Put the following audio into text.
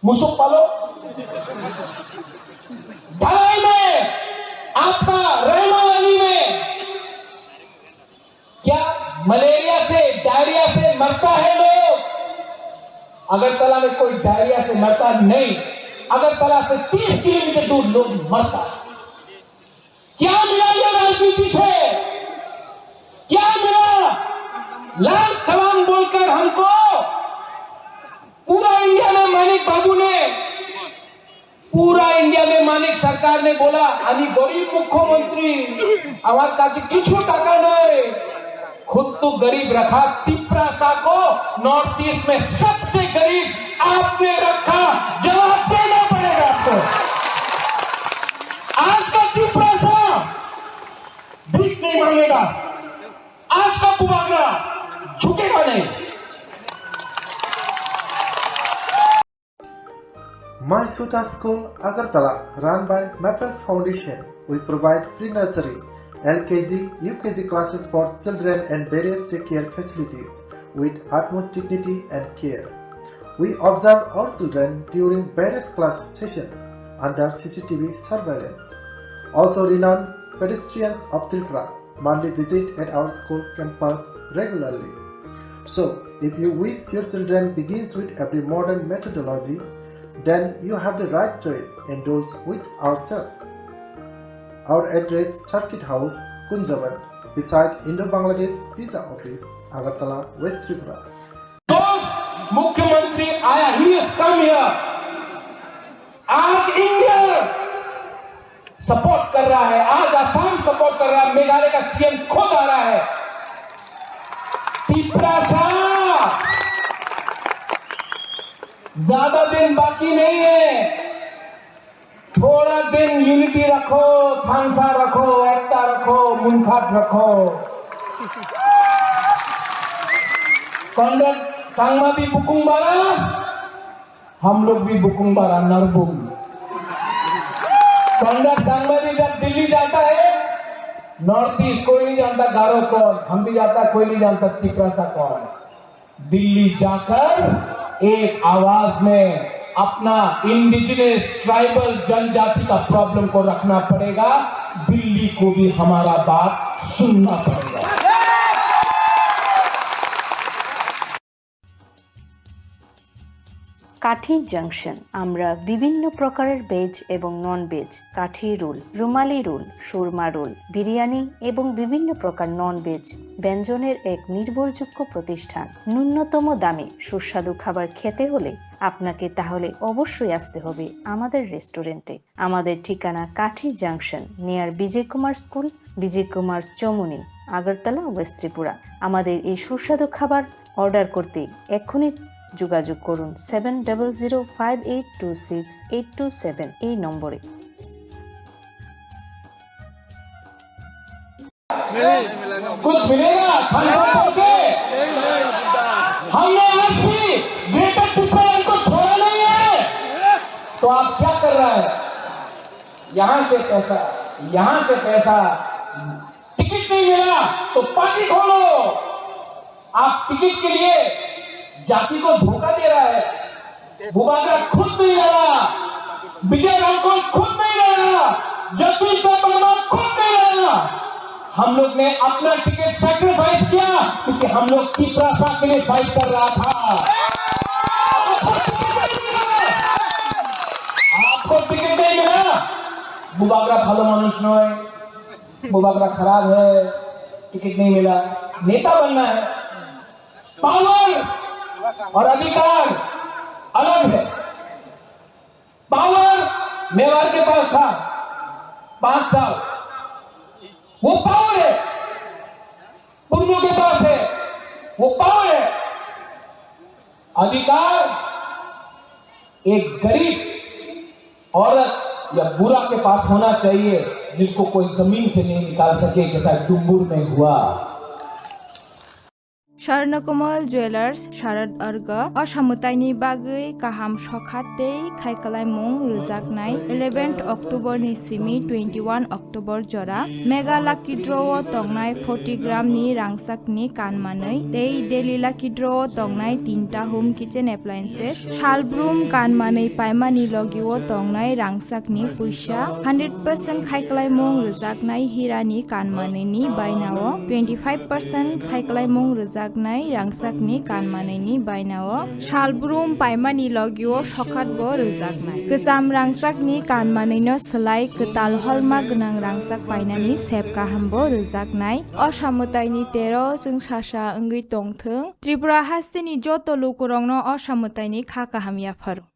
मुसुक पालो। ढलाई में आपका रहमा वाली में क्या मलेरिया से डायरिया से मरता है लोग? अगरतला में कोई डायरिया से मरता नहीं, अगरतला से 30 किलोमीटर दूर लोग मरता है। क्या मिला ये राजनीति से? क्या मिला? लाल सलाम बोलकर हमको पूरा इंडिया में मानिक बाबू ने, पूरा इंडिया में मानिक सरकार ने बोला আমি गरीब मुख्यमंत्री, আমার কাছে কিছু টাকা নেই। खुद तो गरीब रखा, तिपरासा को नॉर्थ ईस्ट में सबसे गरीब आपने रखा, जवाब देना पड़ेगा आपको। आज का तिपरासा भीख नहीं मांगेगा, आज का बुबागरा झुकेगा नहीं। My Suta School, Agartala, run by Maple Foundation. We provide pre-nursery, LKG, UKG classes for children and various daycare facilities with utmost dignity and care. We observe our children during various class sessions under CCTV surveillance. Also, renowned pedestrians of Tripura monthly visit at our school campus regularly. So, if you wish your children begins with every modern methodology, then you have the right choice enrolls with ourselves. Our address Circuit House, Kunjavan, beside Indo-Bangladesh Visa Office, Agartala, West Tripura. मुख्यमंत्री आया, he has come here. आज India support कर रहा है, आज Assam support कर रहा है, मेघालय का सीएम खुद आ रहा है। तिपरासा ज्यादा दिन बाकी नहीं है, थोड़ा दिन यूनिटी रखो, थांसा रखो, एकता रखो, मुनखाट रखो। कॉन्डक्ट सांगमा भी बुकुंबारा, हम लोग भी बुकुंबारा नरबुम। कॉन्डक्ट सांगमा भी जब दिल्ली जाता है, नॉर्थ ईस्ट कोई नहीं जानता गारो कौन, हम भी जाता कोई नहीं जानता तिपरासा कौन। दिल्ली जाकर एक आवाज में अपना इंडिजिनस ट्राइबल जनजाति का प्रॉब्लम को रखना पड़ेगा, दिल्ली को भी हमारा बात सुनना पड़ेगा। কাঠি জংশন আমরা বিভিন্ন প্রকারের ভেজ এবং নন ভেজ, কাঠি রোল, রুমালি রোল, সুরমা রোল, বিরিয়ানি এবং বিভিন্ন প্রকার নন ভেজ ব্যঞ্জনের এক নির্ভরযোগ্য প্রতিষ্ঠান। ন্যূনতম দামে সুস্বাদু খাবার খেতে হলে আপনাকে তাহলে অবশ্যই আসতে হবে আমাদের রেস্টুরেন্টে। আমাদের ঠিকানা কাঠি জংশন, নিয়ার বিজয় কুমার স্কুল, বিজয় কুমার চমুনি, আগরতলা, ওয়েস্ট ত্রিপুরা। আমাদের এই সুস্বাদু খাবার অর্ডার করতে এক্ষুনি যোগাযোগ করুন 7005826827 এই নম্বরে। कुछ मिलेगा हमने आज भी ग्रेटर ट्रिपल को छोड़ा नहीं है, तो आप क्या कर रहा है? यहां से पैसा, यहां से पैसा, टिकट नहीं मिला तो पार्टी खोलो। आप टिकट के लिए जाति को धोखा दे रहा है। बुबागरा खुद नहीं लड़ा, विजय रामकोल खुद नहीं लड़ा, जगदीश वर्मा खुद नहीं लड़ा। हम लोग ने अपना टिकट सैक्रिफाइस किया क्योंकि हम लोग तिपरासा के लिए फाइट कर रहा था। आपको टिकट नहीं मिला, बुबागरा भालो मानुष नय, बुबागरा खराब है, टिकट नहीं मिला। नेता बनना है, पावर और अधिकार अलग है। पावर मेवाड़ के पास था 5 साल, वो पावर है। पुरनों के पास है, वो पावर है। अधिकार एक गरीब औरत या बुरा के पास होना चाहिए, जिसको कोई जमीन से नहीं निकाल सके, जैसा डुम्बुर में हुआ। Swarnakmal Jewelers Sharad Arga Asamutaini Bagai Kaham Shokhate Khaikalaimung Rujaknai 11th October ni simi 21 October jora Mega Lucky Draw Tongnai 40 gram ni rangsak ni kanmanai Tei Daily Lucky Draw Tongnai 3ta home kitchen appliances Shalbroom kanmanai paimani logiwo Tongnai rangsak ni puisha 100% Khaikalaimung Rujaknai Hirani kanmanai ni bainao 25% Khaikalaimung Rujaknai rangsakni kanmanai bainao Shalbroom paimani logio shokhatbo rujaknai Kesam rangsakni kanmanai no selai Kwtal hallmark gnang rangsak painani sep kahambo rujaknai Asamutaini 13 jung sasa ongoi tongthung Tripura hasteni joto lokorongno asamutaini kha kaham yafaru